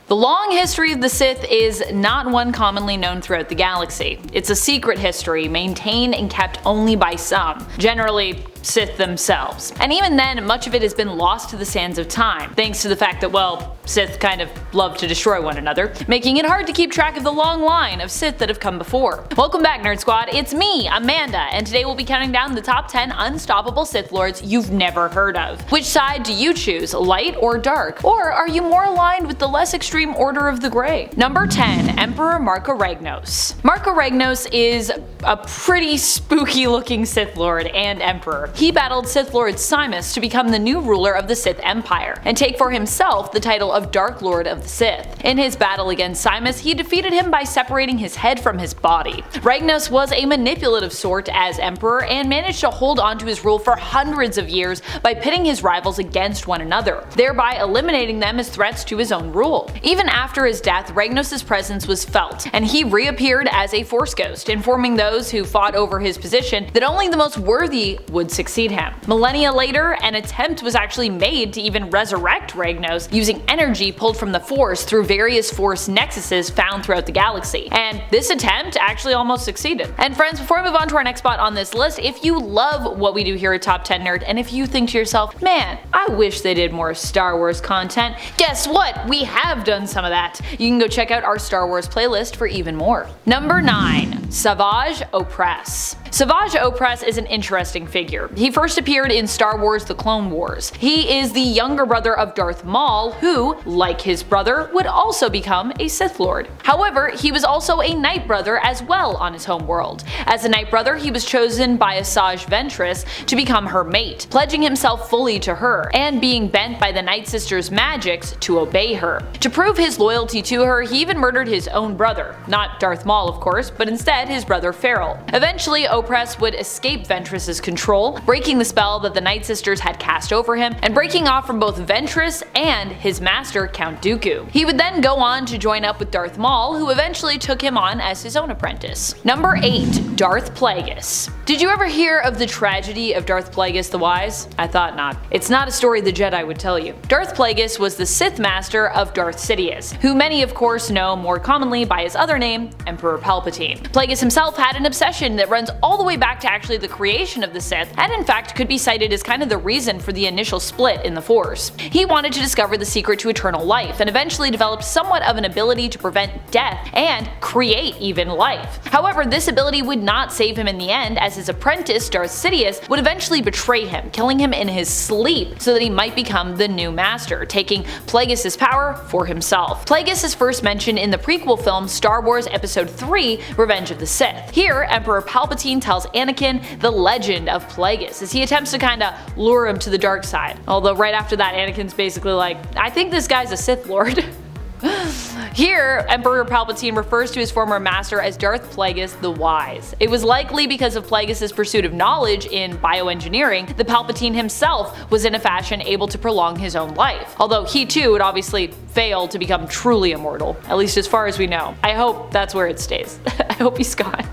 The long history of the Sith is not one commonly known throughout the galaxy. It's a secret history, maintained and kept only by some, generally Sith themselves. And even then, much of it has been lost to the sands of time, thanks to the fact that, well, Sith kind of love to destroy one another, making it hard to keep track of the long line of Sith that have come before. Welcome back, Nerd Squad, it's me, Amanda, and today we'll be counting down the top 10 unstoppable Sith Lords you've never heard of. Which side do you choose, light or dark? Or are you more aligned with the less extreme Order of the Grey? Number 10. Emperor MARKA RAGNOS. MARKA RAGNOS is a pretty spooky looking Sith Lord and Emperor. He battled Sith Lord Simus to become the new ruler of the Sith Empire, and take for himself the title of Dark Lord of the Sith. In his battle against Simus, he defeated him by separating his head from his body. Ragnos was a manipulative sort as Emperor and managed to hold on to his rule for hundreds of years by pitting his rivals against one another, thereby eliminating them as threats to his own rule. Even after his death, Ragnos' presence was felt, and he reappeared as a Force Ghost, informing those who fought over his position that only the most worthy would succeed him. Millennia later, an attempt was actually made to even resurrect Ragnos using energy pulled from the Force through various Force nexuses found throughout the galaxy, and this attempt actually almost succeeded. And friends, before we move on to our next spot on this list, if you love what we do here at Top 10 Nerd, and if you think to yourself, man, I wish they did more Star Wars content, guess what? We have done some of that. You can go check out our Star Wars playlist for even more. Number 9. Savage OPRESS. Savage OPRESS is an interesting figure. He first appeared in Star Wars The Clone Wars. He is the younger brother of Darth Maul, who, like his brother, would also become a Sith Lord. However, he was also a Night Brother as well on his home world. As a Night Brother, he was chosen by Asajj Ventress to become her mate, pledging himself fully to her, and being bent by the Night Sister's magics to obey her. To prove his loyalty to her, he even murdered his own brother. Not Darth Maul, of course, but instead his brother Farrell. Eventually, OPRESS would escape Ventress' control, breaking the spell that the Night Sisters had cast over him, and breaking off from both Ventress and his master Count Dooku. He would then go on to join up with Darth Maul, who eventually took him on as his own apprentice. Number 8. Darth Plagueis. Did you ever hear of the tragedy of Darth Plagueis the Wise? I thought not. It's not a story the Jedi would tell you. Darth Plagueis was the Sith Master of Darth Sidious, who many of course know more commonly by his other name, Emperor Palpatine. Plagueis himself had an obsession that runs all the way back to actually the creation of the Sith, and in fact could be cited as kind of the reason for the initial split in the Force. He wanted to discover the secret to eternal life, and eventually developed somewhat of an ability to prevent death and create even life. However, this ability would not save him in the end, as his apprentice Darth Sidious would eventually betray him, killing him in his sleep so that he might become the new master, taking Plagueis' power for himself. Plagueis is first mentioned in the prequel film Star Wars Episode 3 Revenge of the Sith. Here, Emperor Palpatine tells Anakin the legend of Plagueis as he attempts to kinda lure him to the dark side. Although right after that, Anakin's basically like, I think this guy's a Sith Lord. Here, Emperor Palpatine refers to his former master as Darth Plagueis the Wise. It was likely because of Plagueis' pursuit of knowledge in bioengineering that Palpatine himself was in a fashion able to prolong his own life, although he too would obviously fail to become truly immortal, at least as far as we know. I hope that's where it stays. I hope he's gone.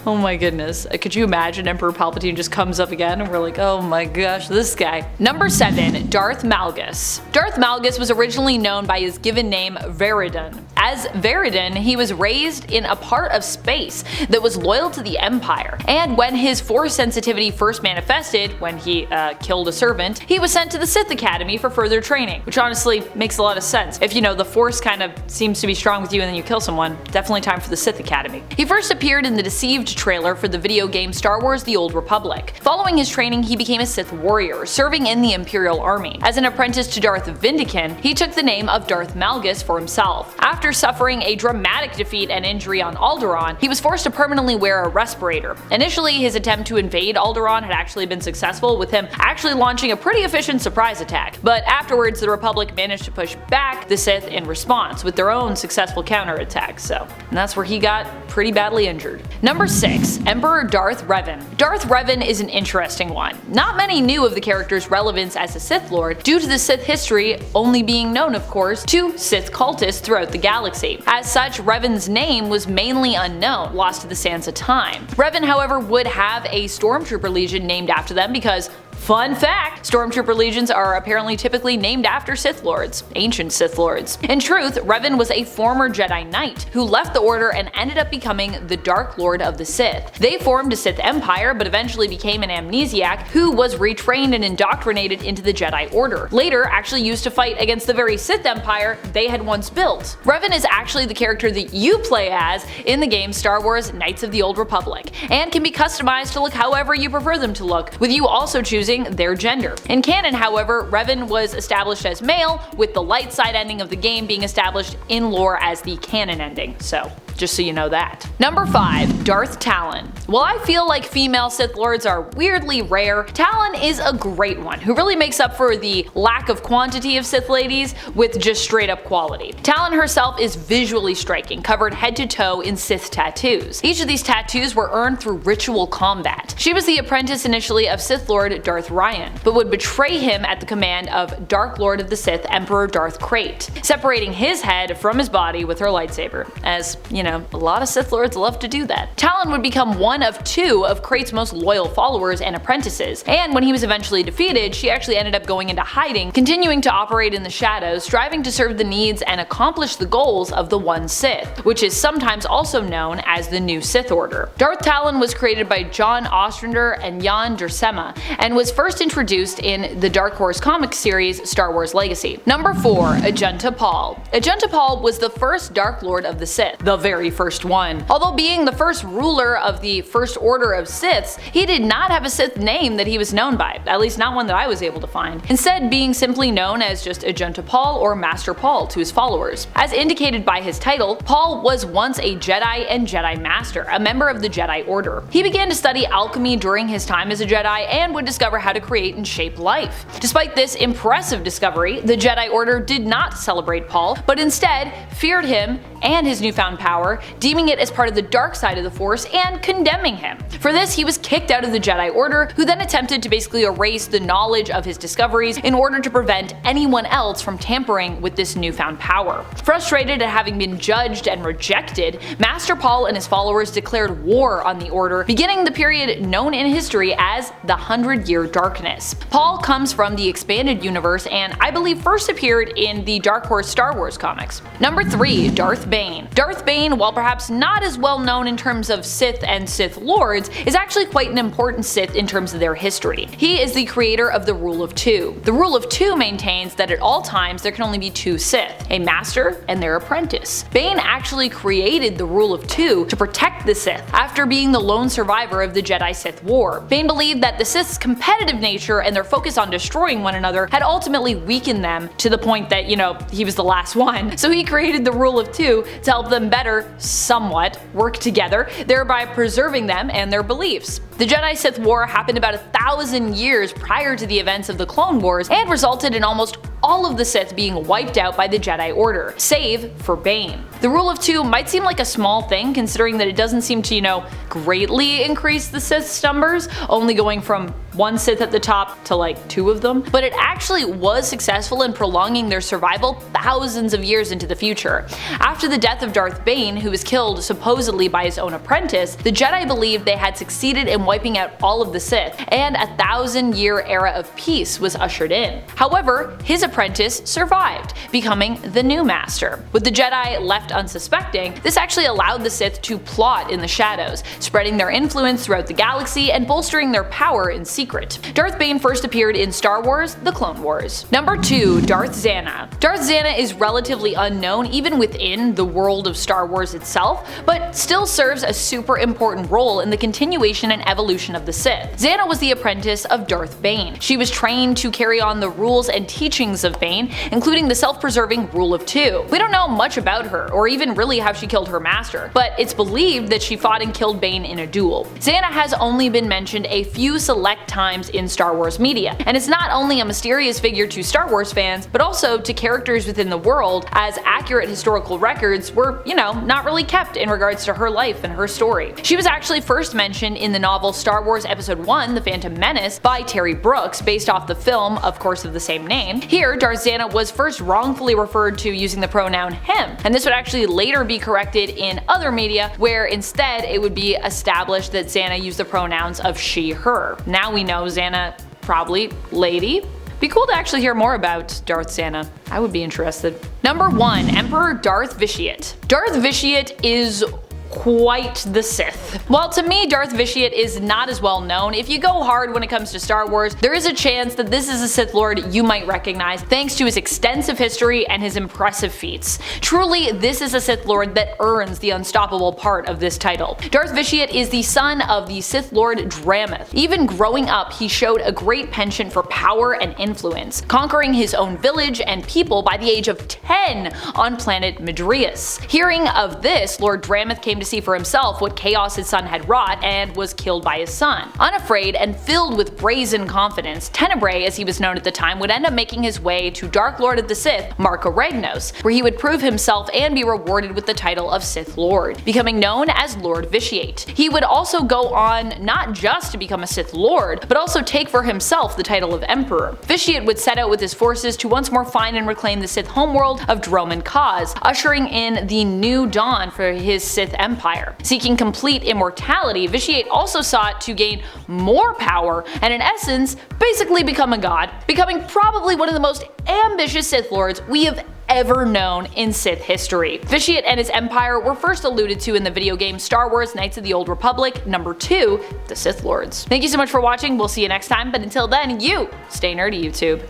Oh my goodness. Could you imagine Emperor Palpatine just comes up again and we're like, oh my gosh, this guy. Number 7. Darth MALGUS. Darth MALGUS was originally known by his given name Veridon. As Veridon, he was raised in a part of space that was loyal to the Empire, and when his Force sensitivity first manifested, when he killed a servant, he was sent to the Sith Academy for further training, which honestly makes a lot of sense. If you know the Force kind of seems to be strong with you and then you kill someone, definitely time for the Sith Academy. He first appeared in the Deceived trailer for the video game Star Wars The Old Republic. Following his training, he became a Sith warrior, serving in the Imperial Army. As an apprentice to Darth Vindican, he took the name of Darth MALGUS for himself. After suffering a dramatic defeat and injury on Alderaan, he was forced to permanently wear a respirator. Initially, his attempt to invade Alderaan had actually been successful, with him actually launching a pretty efficient surprise attack, but afterwards the Republic managed to push back the Sith in response with their own successful counterattacks, and that's where he got pretty badly injured. Number 6. Emperor Darth Revan. Darth Revan is an interesting one. Not many knew of the character's relevance as a Sith Lord, due to the Sith history only being known, of course, to Sith cultists throughout the galaxy. As such, Revan's name was mainly unknown, lost to the sands of time. Revan, however, would have a stormtrooper legion named after them because Fun fact, Stormtrooper legions are apparently typically named after Sith Lords, ancient Sith Lords. In truth, REVAN was a former Jedi Knight who left the Order and ended up becoming the Dark Lord of the Sith. They formed a Sith Empire but eventually became an amnesiac who was retrained and indoctrinated into the Jedi Order, later actually used to fight against the very Sith Empire they had once built. REVAN is actually the character that you play as in the game Star Wars Knights of the Old Republic, and can be customized to look however you prefer them to look, with you also choosing their gender. In canon, however, REVAN was established as male, with the light side ending of the game being established in lore as the canon ending, so just so you know that. Number 5. Darth Talon. While I feel like female Sith Lords are weirdly rare, Talon is a great one who really makes up for the lack of quantity of Sith ladies with just straight up quality. Talon herself is visually striking, covered head to toe in Sith tattoos. Each of these tattoos were earned through ritual combat. She was the apprentice initially of Sith Lord Darth Ryan, but would betray him at the command of Dark Lord of the Sith Emperor Darth Krayt, separating his head from his body with her lightsaber, as, you know, a lot of Sith Lords love to do that. Talon would become one of 2 of Krayt's most loyal followers and apprentices, and when he was eventually defeated, she actually ended up going into hiding, continuing to operate in the shadows, striving to serve the needs and accomplish the goals of the One Sith, which is sometimes also known as the New Sith Order. Darth Talon was created by John Ostrander and Jan Duursema, and was first introduced in the Dark Horse comic series Star Wars Legacy. Number 4. AJUNTA PALL. AJUNTA PALL was the first Dark Lord of the Sith, the very first one. Although being the first ruler of the First Order of Siths, he did not have a Sith name that he was known by, at least not one that I was able to find, instead being simply known as just AJUNTA PALL or Master Paul to his followers. As indicated by his title, Paul was once a Jedi and Jedi Master, a member of the Jedi Order. He began to study alchemy during his time as a Jedi and would discover how to create and shape life. Despite this impressive discovery, the Jedi Order did not celebrate Paul, but instead feared him and his newfound power, deeming it as part of the dark side of the Force and condemning him. For this, he was kicked out of the Jedi Order, who then attempted to basically erase the knowledge of his discoveries in order to prevent anyone else from tampering with this newfound power. Frustrated at having been judged and rejected, Master Paul and his followers declared war on the Order, beginning the period known in history as the 100-Year Darkness. Paul comes from the expanded universe and I believe first appeared in the Dark Horse Star Wars comics. Number 3. Darth Bane. Darth Bane, while perhaps not as well known in terms of Sith and Sith Lords, is actually quite an important Sith in terms of their history. He is the creator of the Rule of Two. The Rule of Two maintains that at all times there can only be 2 Sith, a master and their apprentice. Bane actually created the Rule of Two to protect the Sith after being the lone survivor of the Jedi-Sith War. Bane believed that the Sith's competitive nature and their focus on destroying one another had ultimately weakened them to the point that, you know, he was the last one. So he created the Rule of Two to help them better, somewhat, work together, thereby preserving them and their beliefs. The Jedi-Sith War happened about 1,000 years prior to the events of the Clone Wars and resulted in almost all of the Sith being wiped out by the Jedi Order, save for Bane. The Rule of Two might seem like a small thing considering that it doesn't seem to, you know, greatly increase the Sith's numbers, only going from 1 Sith at the top to like 2 of them, but it actually was successful in prolonging their survival thousands of years into the future. After the death of Darth Bane, who was killed supposedly by his own apprentice, the Jedi believed they had succeeded in wiping out all of the Sith, and a 1,000-year era of peace was ushered in. However, his apprentice survived, becoming the new master. With the Jedi left unsuspecting, this actually allowed the Sith to plot in the shadows, spreading their influence throughout the galaxy and bolstering their power in secret. Darth Bane first appeared in Star Wars: The Clone Wars. Number 2. Darth ZANNAH. Darth ZANNAH is relatively unknown even within the world of Star Wars itself, but still serves a super important role in the continuation and evolution of the Sith. ZANNAH was the apprentice of Darth Bane. She was trained to carry on the rules and teachings of Bane, including the self-preserving Rule of Two. We don't know much about her, or even really how she killed her master, but it's believed that she fought and killed Bane in a duel. ZANNAH has only been mentioned a few select times in Star Wars media, and is not only a mysterious figure to Star Wars fans, but also to characters within the world, as accurate historical records were, you know, not really kept in regards to her life and her story. She was actually first mentioned in the novel Star Wars Episode 1: The Phantom Menace by Terry Brooks, based off the film, of course, of the same name. Here, Darth ZANNAH was first wrongfully referred to using the pronoun him, and this would actually later be corrected in other media, where instead it would be established that ZANNAH used the pronouns of she, her. Now we know ZANNAH probably lady. Be cool to actually hear more about Darth ZANNAH. I would be interested. Number 1. Emperor Darth Vitiate. Darth Vitiate is quite the Sith. While to me Darth Vitiate is not as well known, if you go hard when it comes to Star Wars, there is a chance that this is a Sith Lord you might recognize thanks to his extensive history and his impressive feats. Truly, this is a Sith Lord that earns the unstoppable part of this title. Darth Vitiate is the son of the Sith Lord Drameth. Even growing up, he showed a great penchant for power and influence, conquering his own village and people by the age of 10 on planet Madrius. Hearing of this, Lord Drameth came to see for himself what chaos his son had wrought and was killed by his son. Unafraid and filled with brazen confidence, Tenebrae, as he was known at the time, would end up making his way to Dark Lord of the Sith, MARKA RAGNOS, where he would prove himself and be rewarded with the title of Sith Lord, becoming known as Lord Vitiate. He would also go on not just to become a Sith Lord, but also take for himself the title of Emperor. Vitiate would set out with his forces to once more find and reclaim the Sith homeworld of Dromund Kaas, ushering in the new dawn for his Sith Empire. Seeking complete immortality, Vitiate also sought to gain more power and in essence basically become a god, becoming probably one of the most ambitious Sith Lords we have ever known in Sith history. Vitiate and his empire were first alluded to in the video game Star Wars Knights of the Old Republic. Number 2, the Sith Lords. Thank you so much for watching, we'll see you next time, but until then, you stay nerdy, YouTube.